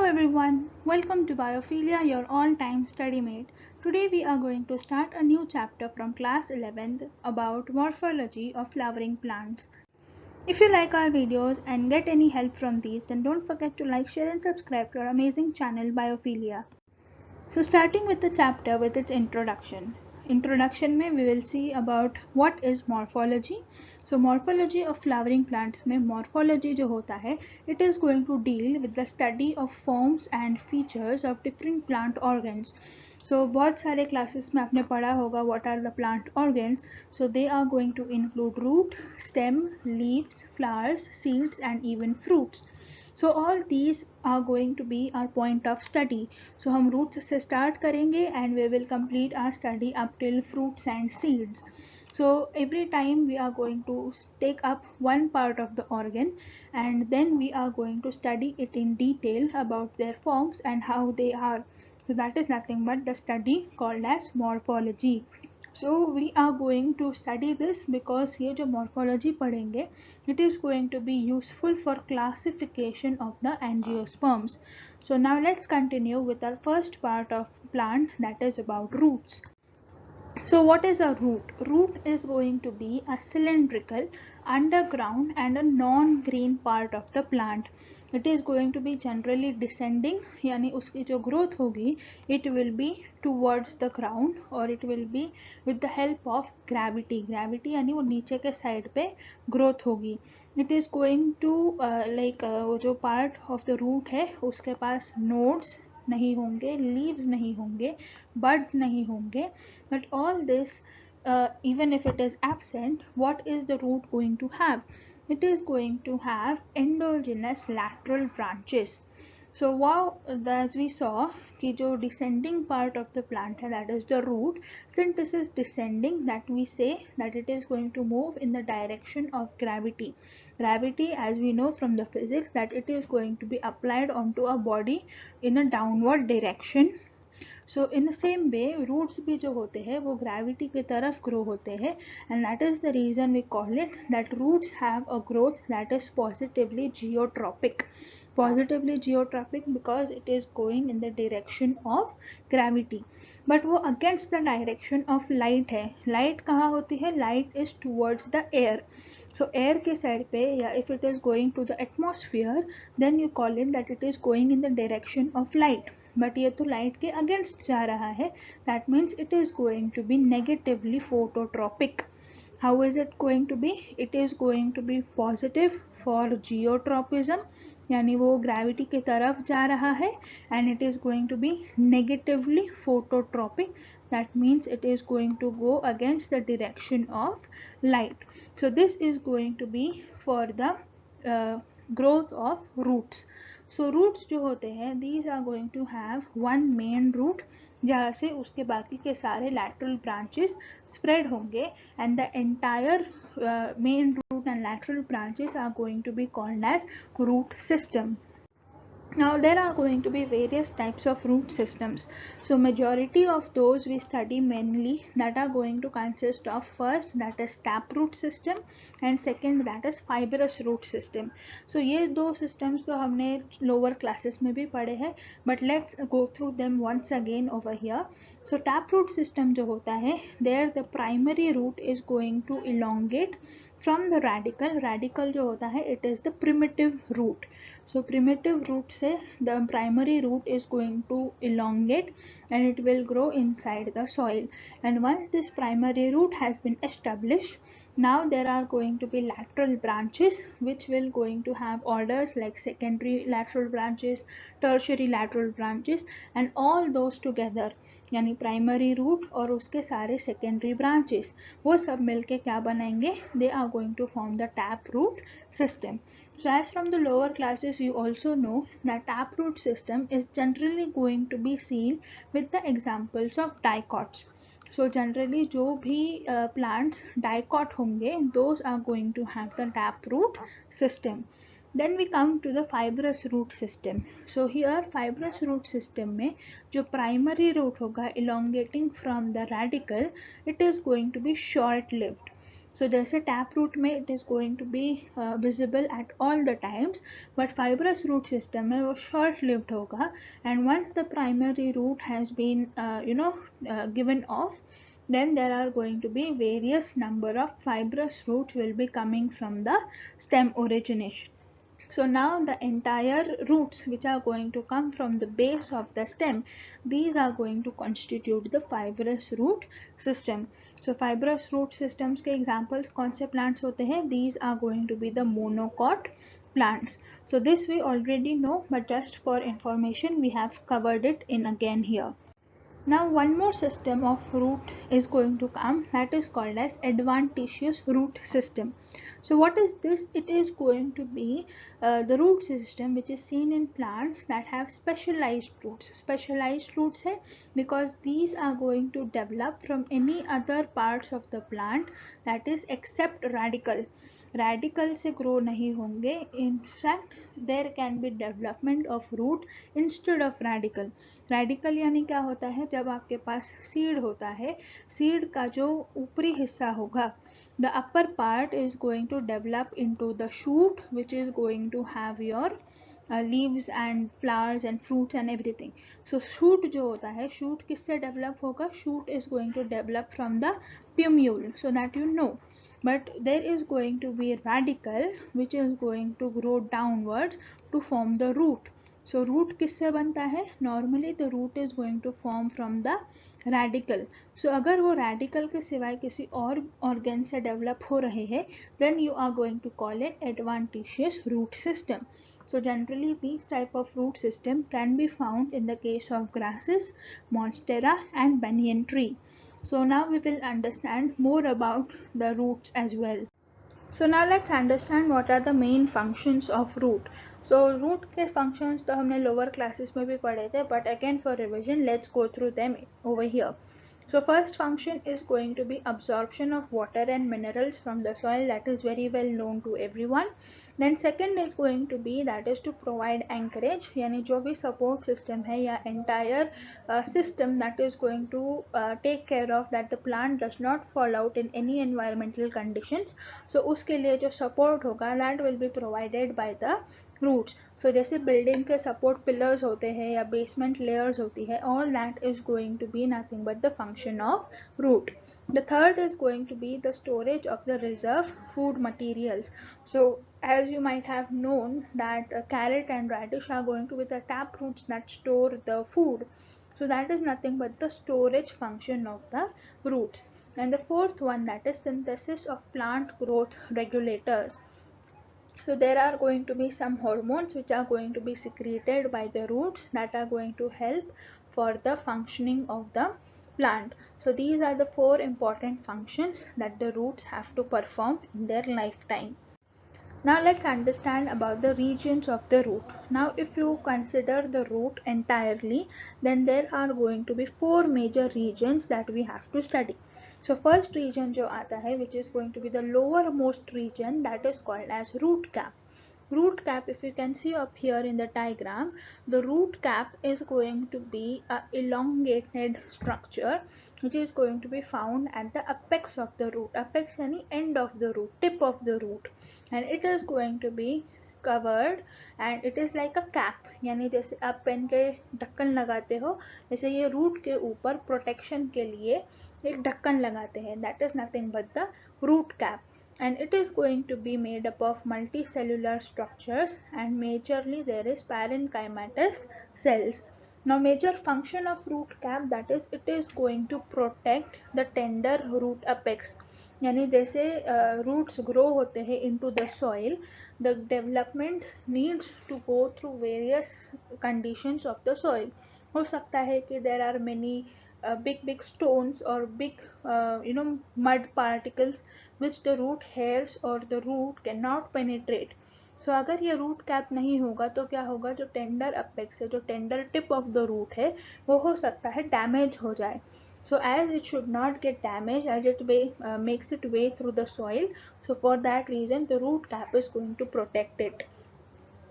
everyone, welcome to Biophilia, your all-time study mate. Today we are going to start a new chapter from class 11th about morphology of flowering plants. If you like our videos and get any help from these, then don't forget to like, share and subscribe to our amazing channel Biophilia. So starting with the chapter with its introduction. Introduction में we will see about what is morphology. So morphology of flowering plants में morphology जो होता है, it is going to deal with the study of forms and features of different plant organs. So बहुत सारे classes में आपने पढ़ा होगा what are the plant organs. So they are going to include root, stem, leaves, flowers, seeds and even fruits. So all these are going to be our point of study. So हम roots से start करेंगे and we will complete our study up till fruits and seeds. So every time we are going to take up one part of the organ and then we are going to study it in detail about their forms and how they are. So that is nothing but the study called as morphology. So we are going to study this because ये जो morphology पढ़ेंगे, it is going to be useful for classification of the angiosperms. So now let's continue with our first part of plant, that is about roots. So what is a root? Root is going to be a cylindrical, underground and a non-green part of the plant. It is going to be generally descending, यानी उसकी जो growth होगी, it will be towards the ground or it will be with the help of gravity. Gravity यानी वो नीचे के side पे growth होगी. It is going to वो जो part of the root है उसके पास nodes नहीं होंगे, leaves नहीं होंगे, buds नहीं होंगे, but all this even if it is absent, what is the root going to have? It is going to have endogenous lateral branches. So wow, as we saw कि जो descending part of the plant है, that is the root, since this is descending, that we say that it is going to move in the direction of gravity. Gravity, as we know from the physics, that it is going to be applied onto a body in a downward direction. So in the same way, roots भी जो होते हैं वो gravity की तरफ grow होते हैं, and that is the reason we call it that roots have a growth that is positively geotropic. Positively geotropic because it is going in the direction of gravity. But वो against the direction of light है. Light कहाँ होती है? Light is towards the air. So air के side पे या if it is going to the atmosphere, then you call it that it is going in the direction of light. But ये तो light के against जा रहा है. That means it is going to be negatively phototropic. How is it going to be? It is going to be positive for geotropism, यानी वो gravity की तरफ जा रहा है, and it is going to be negatively phototropic. That means it is going to go against the direction of light. So this is going to be for the growth of roots. So roots जो होते हैं, these are going to have one main root जहाँ से उसके बाकी के सारे lateral branches spread होंगे, and the entire main root and lateral branches are going to be called as root system. Now there are going to be various types of root systems. So majority of those we study mainly that are going to consist of first that is taproot system and second that is fibrous root system. So ये दो systems तो हमने lower classes में भी पढ़े हैं, but let's go through them once again over here. So taproot system जो होता है, there the primary root is going to elongate from the radicle. Radical जो होता है, it is the primitive root. So primitive root से the primary root is going to elongate and it will grow inside the soil. And once this primary root has been established, now there are going to be lateral branches which will going to have orders like secondary lateral branches, tertiary lateral branches, and all those together यानी primary root और उसके सारे secondary branches वो सब मिलके क्या बनाएंगे? They are going to form the tap root system. So as from the lower classes you also know that taproot system is generally going to be seen with the examples of dicots. So generally जो भी plants dicot होंगे those are going to have the taproot system. Then we come to the fibrous root system. So here fibrous root system में जो primary root होगा elongating from the radicle, it is going to be short lived. So जैसे tap root में it is going to be visible at all the times, but fibrous root system में वो short lived होगा, and once the primary root has been given off, then there are going to be various number of fibrous roots will be coming from the stem origination. So now the entire roots which are going to come from the base of the stem, these are going to constitute the fibrous root system. So fibrous root systems के examples कौन से plants होते हैं? These are going to be the monocot plants. So this we already know, but just for information we have covered it in again here. Now one more system of root is going to come, that is called as adventitious root system. So what is this? It is going to be the root system which is seen in plants that have specialized roots. Specialized roots hai because these are going to develop from any other parts of the plant, that is except radicle. Radical से grow नहीं होंगे. In fact, there can be development of root instead of radical. Radical यानी क्या होता है? जब आपके पास seed होता है, seed का जो ऊपरी हिस्सा होगा, the upper part is going to develop into the shoot, which is going to have your leaves and flowers and fruits and everything. So shoot जो होता है, shoot किससे develop होगा? Shoot is going to develop from the plumule, so that you know. But there is going to be a radical which is going to grow downwards to form the root. So root किससे बनता है? Normally the root is going to form from the radical. So अगर वो radical के सिवाय किसी और organ से develop हो रहे हैं, then you are going to call it adventitious root system. So generally these type of root system can be found in the case of grasses, monstera and banyan tree. So now we will understand more about the roots as well. So now let's understand what are the main functions of root. So root के functions तो हमने lower classes में भी पढ़े थे, but again for revision let's go through them over here. So first function is going to be absorption of water and minerals from the soil, that is very well known to everyone. Then second is going to be that is to provide anchorage, यानी जो भी support system है या entire system that is going to take care of that the plant does not fall out in any environmental conditions. So उसके लिए जो support होगा that will be provided by the roots. So जैसे building के support pillars होते हैं या basement layers होती है, all that is going to be nothing but the function of root. The third is going to be the storage of the reserve food materials. So as you might have known that carrot and radish are going to be the tap roots that store the food. So that is nothing but the storage function of the roots. And the fourth one, that is synthesis of plant growth regulators. So there are going to be some hormones which are going to be secreted by the roots that are going to help for the functioning of the plant. So these are the four important functions that the roots have to perform in their lifetime. Now let's understand about the regions of the root. Now if you consider the root entirely, then there are going to be four major regions that we have to study. So first region जो आता है, which is going to be the lowermost region, that is called as root cap. Root cap, if you can see up here in the diagram, the root cap is going to be a elongated structure which is going to be found at the apex of the root. Apex यानी end of the root, tip of the root, and it is going to be covered and it is like a cap. यानी जैसे आप pen के ढक्कन लगाते हो, जैसे ये रूट के ऊपर प्रोटेक्शन के लिए एक ढक्कन लगाते हैं, that is nothing but the root cap. And it is going to be made up of multicellular structures, and majorly there is parenchymatous cells. Now major function of root cap, that is it is going to protect the tender root apex. यानी जैसे roots grow होते हैं into the soil, the development needs to go through various conditions of the soil. हो सकता है कि there are many big stones or big mud particles which the root hairs or the root cannot penetrate. So अगर ये root cap नहीं होगा तो क्या होगा, जो tender apex है, जो tender tip of the root है, वो हो सकता है damage हो जाए. So as it should not get damaged, as it makes its way through the soil, so for that reason the root cap is going to protect it.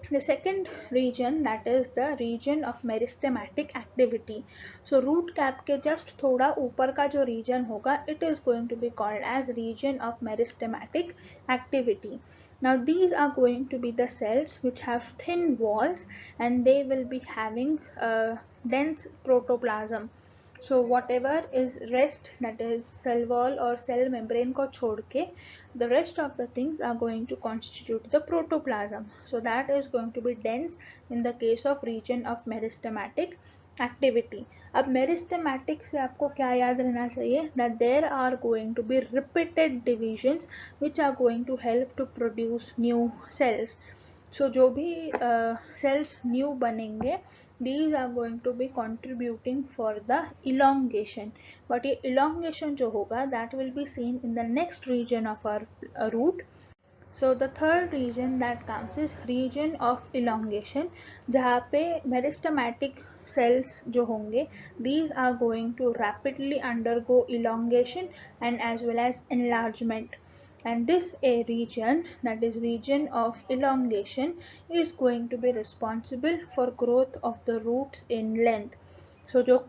The second region, that is the region of meristematic activity. So root cap के just थोड़ा ऊपर का जो region होगा, it is going to be called as region of meristematic activity. Now these are going to be the cells which have thin walls and they will be having a dense protoplasm. So whatever is rest, that is cell wall or cell membrane को छोड़ के, the rest of the things are going to constitute the protoplasm. So that is going to be dense in the case of region of meristematic activity. अब meristematic से आपको क्या याद रहना चाहिए, that there are going to be repeated divisions which are going to help to produce new cells. So जो भी cells new बनेंगे, these are going to be contributing for the elongation. But ये elongation जो होगा, that will be seen in the next region of our root. So the third region that comes is region of elongation, जहाँ पे meristematic cells जो होंगे, these are going to rapidly undergo elongation and as well as enlargement. And this a region, that is region of elongation, is going to be responsible for growth of the roots in length. So जो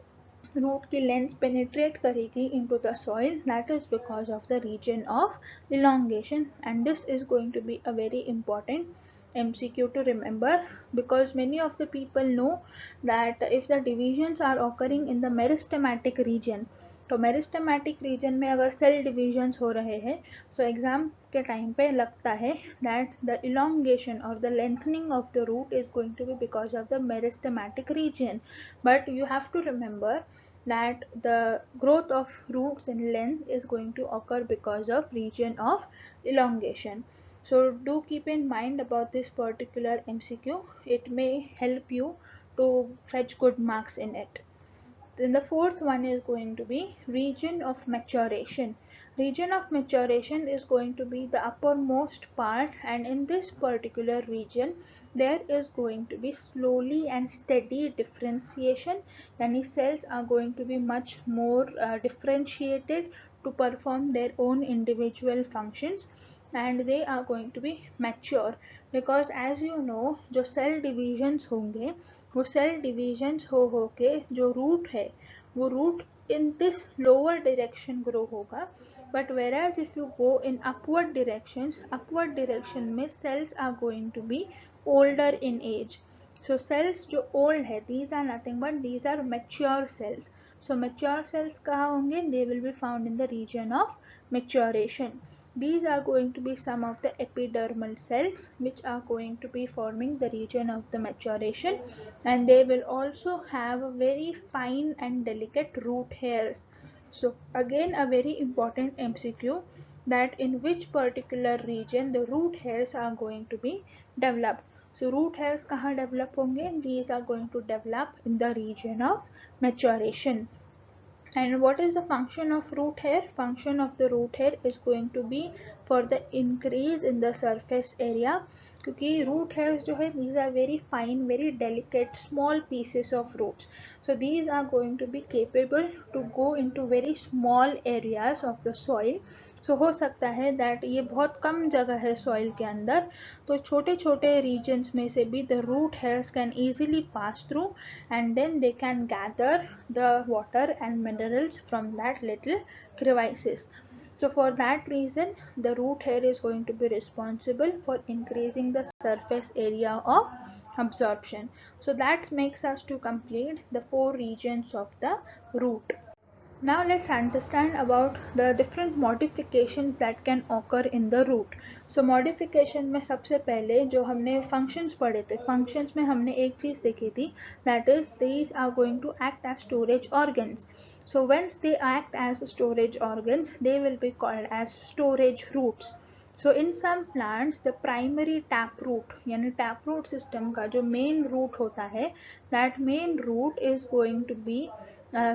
root की length penetrate करेगी into the soil, that is because of the region of elongation. And this is going to be a very important MCQ to remember, because many of the people know that if the divisions are occurring in the meristematic region, तो meristematic reason में अगर cell divisions हो रहे हैं, तो exam के time पे लगता है दैट द इलोंगेशन और the lengthening of the root is going to be because of the meristematic region. But you have to remember that the growth of roots in length is going to occur because of region of elongation. So do keep in mind about this particular MCQ. It may help you to fetch good marks in it. Then the fourth one is going to be region of maturation. Region of maturation is going to be the uppermost part, and in this particular region there is going to be slowly and steady differentiation, and cells are going to be much more differentiated to perform their own individual functions, and they are going to be mature. Because as you know, जो cell divisions होंगे, वो cell divisions हो के जो root है, वो root in this lower direction grow होगा. But whereas if you go in upward direction में cells are going to be older in age. So cells जो old है, these are nothing but these are mature cells. So mature cells कहाँ होंगे? They will be found in the region of maturation. These are going to be some of the epidermal cells which are going to be forming the region of the maturation, and they will also have very fine and delicate root hairs. So again a very important MCQ, that in which particular region the root hairs are going to be developed. So root hairs कहाँ develop होंगे? These are going to develop in the region of maturation. And what is the function of root hair? Function of the root hair is going to be for the increase in the surface area, क्योंकि root hairs जो है, these are very fine, very delicate, small pieces of roots. So these are going to be capable to go into very small areas of the soil. So हो सकता है that ये बहुत कम जगह है soil के अंदर, तो छोटे छोटे regions में से भी the root hairs can easily pass through, and then they can gather the water and minerals from that little crevices. So for that reason, the root hair is going to be responsible for increasing the surface area of absorption. So that makes us to complete the 4 regions of the root. Now let's understand about the different modifications that can occur in the root. So modification में सबसे पहले जो हमने functions पढ़े थे, functions में हमने एक चीज़ देखी थी, that is these are going to act as storage organs. So once they act as storage organs, they will be called as storage roots. So in some plants the primary taproot, यानी taproot system का जो main root होता है, that main root is going to be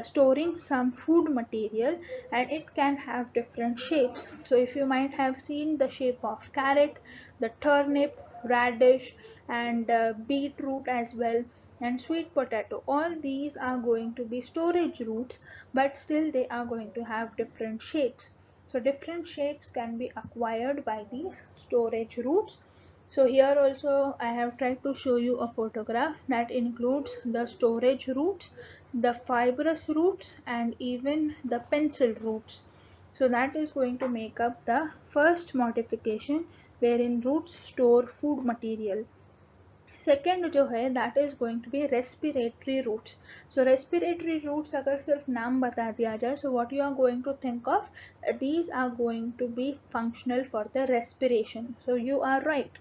storing some food material, and it can have different shapes. So if you might have seen the shape of carrot, the turnip, radish, and beetroot as well, and sweet potato, all these are going to be storage roots, but still they are going to have different shapes. So different shapes can be acquired by these storage roots. So here also I have tried to show you a photograph that includes the storage roots, the fibrous roots, and even the pencil roots. So that is going to make up the first modification wherein roots store food material. Second जो है that is going to be respiratory roots. So respiratory roots अगर सिर्फ नाम बता दिया जाए, so what you are going to think of, these are going to be functional for the respiration. So you are right,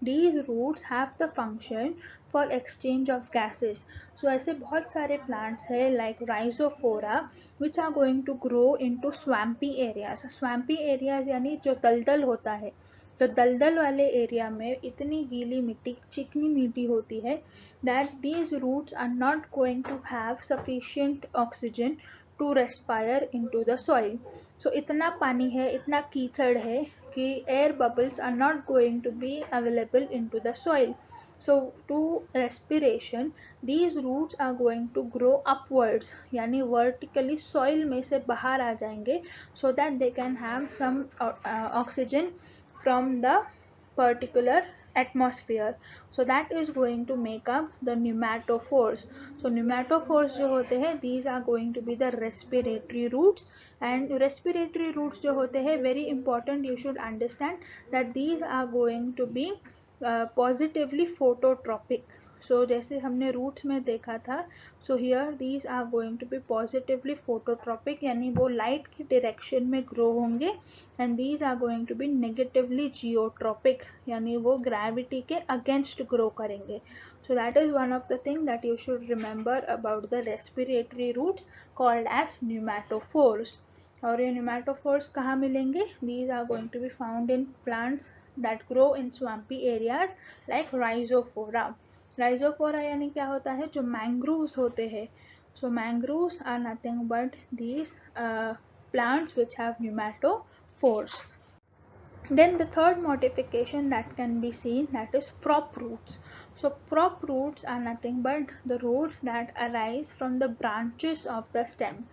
these roots have the function for exchange of gases. So ऐसे बहुत सारे plants है like rhizophora which are going to grow into swampy areas. Swampy areas यानी जो दलदल होता है, तो दलदल वाले एरिया में इतनी गीली मिट्टी, चिकनी मिट्टी होती है that these roots are not going to have sufficient oxygen to respire into the soil. So इतना पानी है, इतना कीचड़ है कि air bubbles are not going to be available into the soil. So to respiration these roots are going to grow upwards, यानी vertically soil में से बाहर आ जाएंगे so that they can have some oxygen from the particular atmosphere. So that is going to make up the pneumatophores. So pneumatophores जो होते हैं, these are going to be the respiratory roots. And respiratory roots जो होते हैं, very important, you should understand that these are going to be positively phototropic. So जैसे हमने roots में देखा था, so here these are going to be positively phototropic, यानी वो लाइट की डायरेक्शन में ग्रो होंगे. And these are going to be negatively geotropic, यानी वो ग्रेविटी के अगेंस्ट ग्रो करेंगे. So that is one of the thing that you should remember about the respiratory roots called as pneumatophores. और ये pneumatophores कहाँ मिलेंगे? These are going to be found in plants that grow in swampy areas like rhizophora. Rhizophora यानी क्या होता है? जो mangroves होते हैं. So mangroves are nothing but these plants which have pneumatophores. Then the third modification that can be seen, that is prop roots. So prop roots are nothing but the roots that arise from the branches of the stem.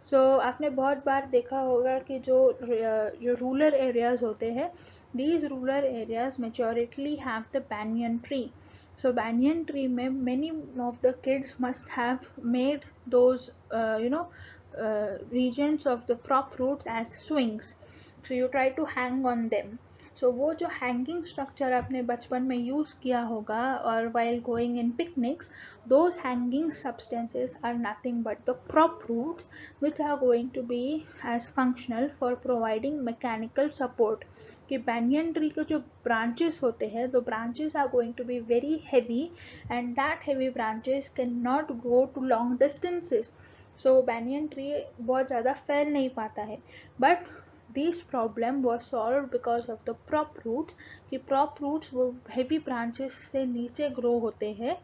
So आपने बहुत बार देखा होगा कि जो rural areas होते हैं, these rural areas majority have the banyan tree. So banyan tree में many of the kids must have made those regions of the prop roots as swings. So you try to hang on them. So वो जो hanging structure आपने बचपन में use किया होगा और while going in picnics, those hanging substances are nothing but the prop roots which are going to be as functional for providing mechanical support. कि banyan tree के जो branches होते हैं, the branches are going to be very heavy and that heavy branches cannot go to long distances. So banyan tree बहुत ज़्यादा फैल नहीं पाता है. But this problem was solved because of the prop roots, कि prop roots वो heavy branches से नीचे grow होते हैं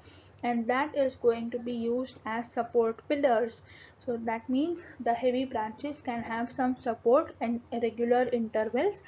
and that is going to be used as support pillars. So that means the heavy branches can have some support and irregular intervals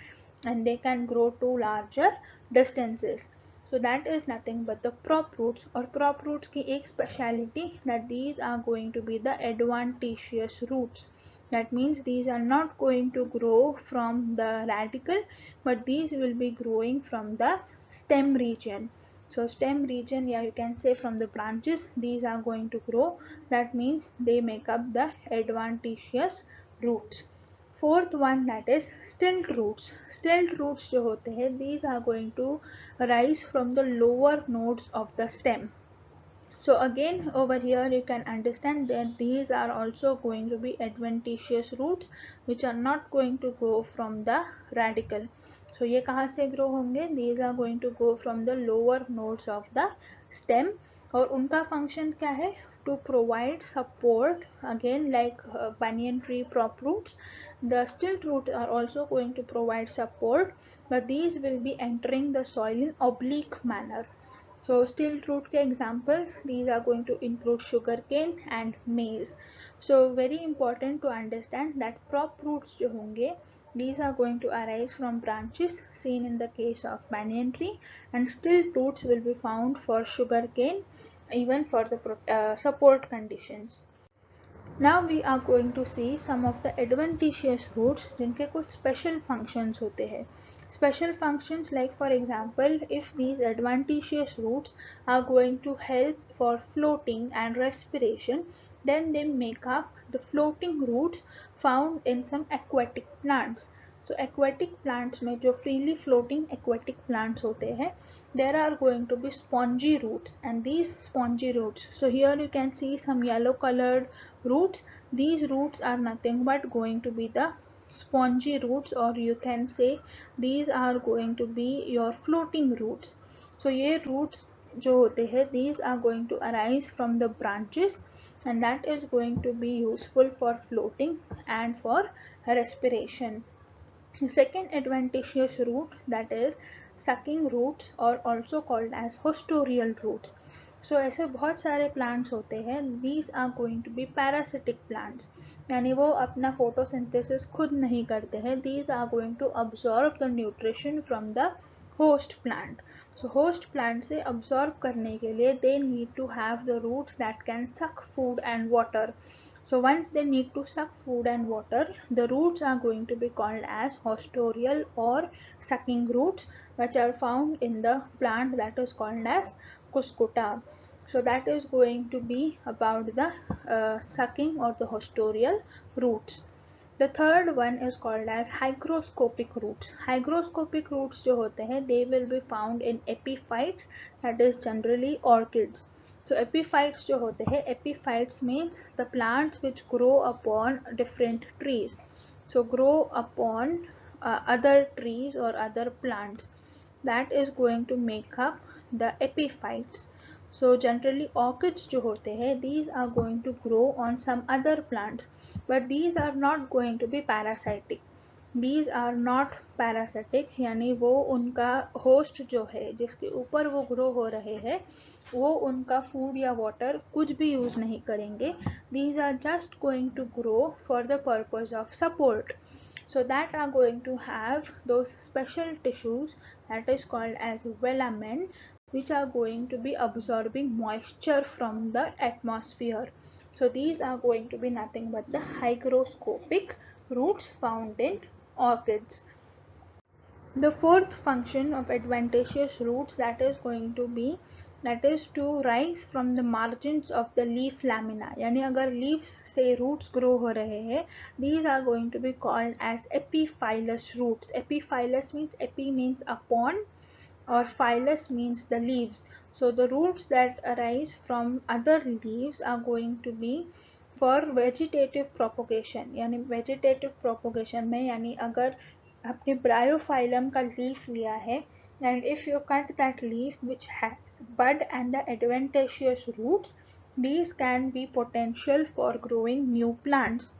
and they can grow to larger distances. So that is nothing but the prop roots. और prop roots की एक speciality that these are going to be the adventitious roots. That means these are not going to grow from the radicle, but these will be growing from the stem region. So stem region, yeah, you can say from the branches, these are going to grow. That means they make up the adventitious roots. Fourth one, that is stilt roots. Stilt roots जो होते हैं, these are going to rise from the lower nodes of the stem. So again over here you can understand that these are also going to be adventitious roots which are not going to grow from the radicle. So ये कहाँ से grow होंगे? These are going to go from the lower nodes of the stem. और उनका function क्या है? To provide support, again like banyan tree prop roots. The stilt roots are also going to provide support, but these will be entering the soil in oblique manner. So stilt root के examples, these are going to include sugarcane and maize. So very important to understand that prop roots जो होंगे, these are going to arise from branches seen in the case of banyan tree, and stilt roots will be found for sugarcane, even for the support conditions. Now we are going to see some of the adventitious roots जिनके कुछ special functions होते हैं. Special functions, like for example, if these adventitious roots are going to help for floating and respiration, then they make up the floating roots found in some aquatic plants. So aquatic plants में जो freely floating aquatic plants होते हैं, there are going to be spongy roots, and these spongy roots, so here you can see some yellow colored roots. These roots are nothing but going to be the spongy roots, or you can say these are going to be your floating roots. So ये roots जो होते हैं, these are going to arise from the branches, and that is going to be useful for floating and for respiration. The second adventitious root, that is sucking roots, or also called as hostorial roots. So ऐसे बहुत सारे plants होते हैं, these are going to be parasitic plants, यानी वो अपना photosynthesis खुद नहीं करते हैं. These are going to absorb the nutrition from the host plant. So host plant से absorb करने के लिए they need to have the roots that can suck food and water. So once they need to suck food and water, the roots are going to be called as hostorial or sucking roots, which are found in the plant that is called as cuscuta. So that is going to be about the sucking or the hostorial roots. The third one is called as hygroscopic roots. Hygroscopic roots जो होते हैं, they will be found in epiphytes, that is generally orchids. So epiphytes जो होते हैं, epiphytes means the plants which grow upon different trees. So grow upon other trees or other plants. That is going to make up the epiphytes. So generally orchids जो होते हैं, these are going to grow on some other plants, but these are not going to be parasitic. These are not parasitic, यानी वो उनका host जो है जिसके ऊपर वो grow हो रहे हैं, वो उनका food या water कुछ भी use नहीं करेंगे. These are just going to grow for the purpose of support. So that are going to have those special tissues that is called as velamen, which are going to be absorbing moisture from the atmosphere. So these are going to be nothing but the hygroscopic roots found in orchids. The fourth function of adventitious roots that is going to be, that is to rise from the margins of the leaf lamina. यानी अगर leaves से roots grow हो रहे हैं, these are going to be called as epiphyllous roots. Epiphyllous means, epi means upon, or phylus means the leaves. So the roots that arise from other leaves are going to be for vegetative propagation. यानी vegetative propagation में, यानी अगर आपने Bryophyllum का leaf लिया है, and if you cut that leaf which has bud and the adventitious roots, these can be potential for growing new plants.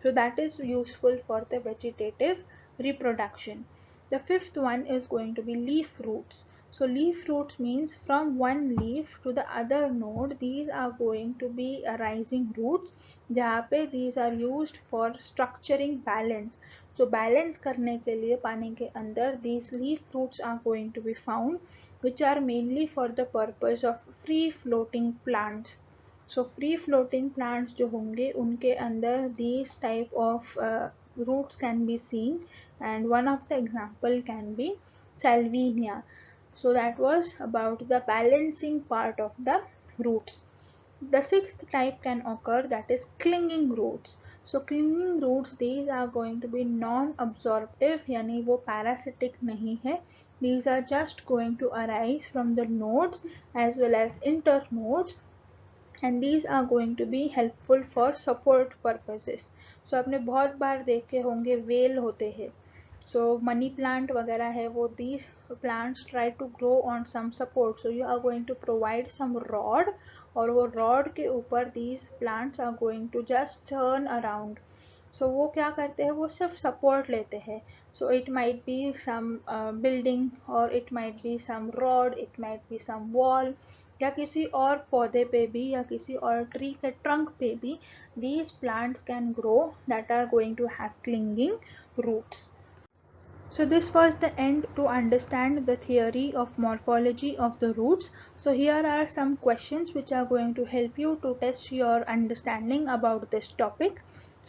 So that is useful for the vegetative reproduction. The fifth one is going to be leaf roots. So leaf roots means from one leaf to the other node, these are going to be rising roots, जहाँ पे these are used for structuring balance. So balance करने के लिए पानी के अंदर these leaf roots are going to be found, which are mainly for the purpose of free floating plants. So free floating plants जो होंगे उनके अंदर these type of roots can be seen, and one of the example can be salvinia. So that was about the balancing part of the roots. The sixth type can occur, that is clinging roots. So clinging roots, these are going to be non-absorptive, यानी वो parasitic नहीं है. These are just going to arise from the nodes as well as internodes, and these are going to be helpful for support purposes. So आपने बहुत बार देखे होंगे well होते हैं. So money plant वगैरह है वो, these plants try to grow on some support. So you are going to provide some rod, और वो rod के ऊपर these plants are going to just turn around. So वो क्या करते हैं, वो सिर्फ support लेते हैं. So it might be some building, or it might be some rod, it might be some wall, या किसी और पौधे पे भी, या किसी और tree के trunk पे भी these plants can grow that are going to have clinging roots. So this was the end to understand the theory of morphology of the roots. So here are some questions which are going to help you to test your understanding about this topic.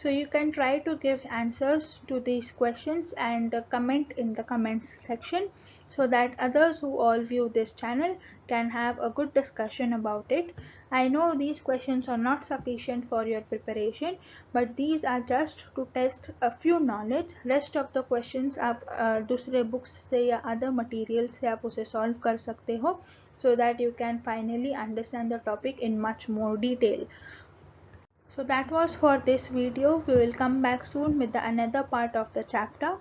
So you can try to give answers to these questions and comment in the comments section so that others who all view this channel can have a good discussion about it. I know these questions are not sufficient for your preparation, but these are just to test a few knowledge. Rest of the questions आप दूसरे books से या other materials से आप उसे solve कर सकते हो, so that you can finally understand the topic in much more detail. So that was for this video. We will come back soon with another part of the chapter.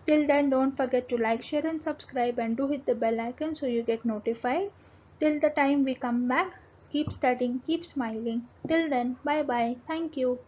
Till then, don't forget to like, share and subscribe, and do hit the bell icon so you get notified. Till the time we come back, keep studying, keep smiling. Till then, bye bye. Thank you.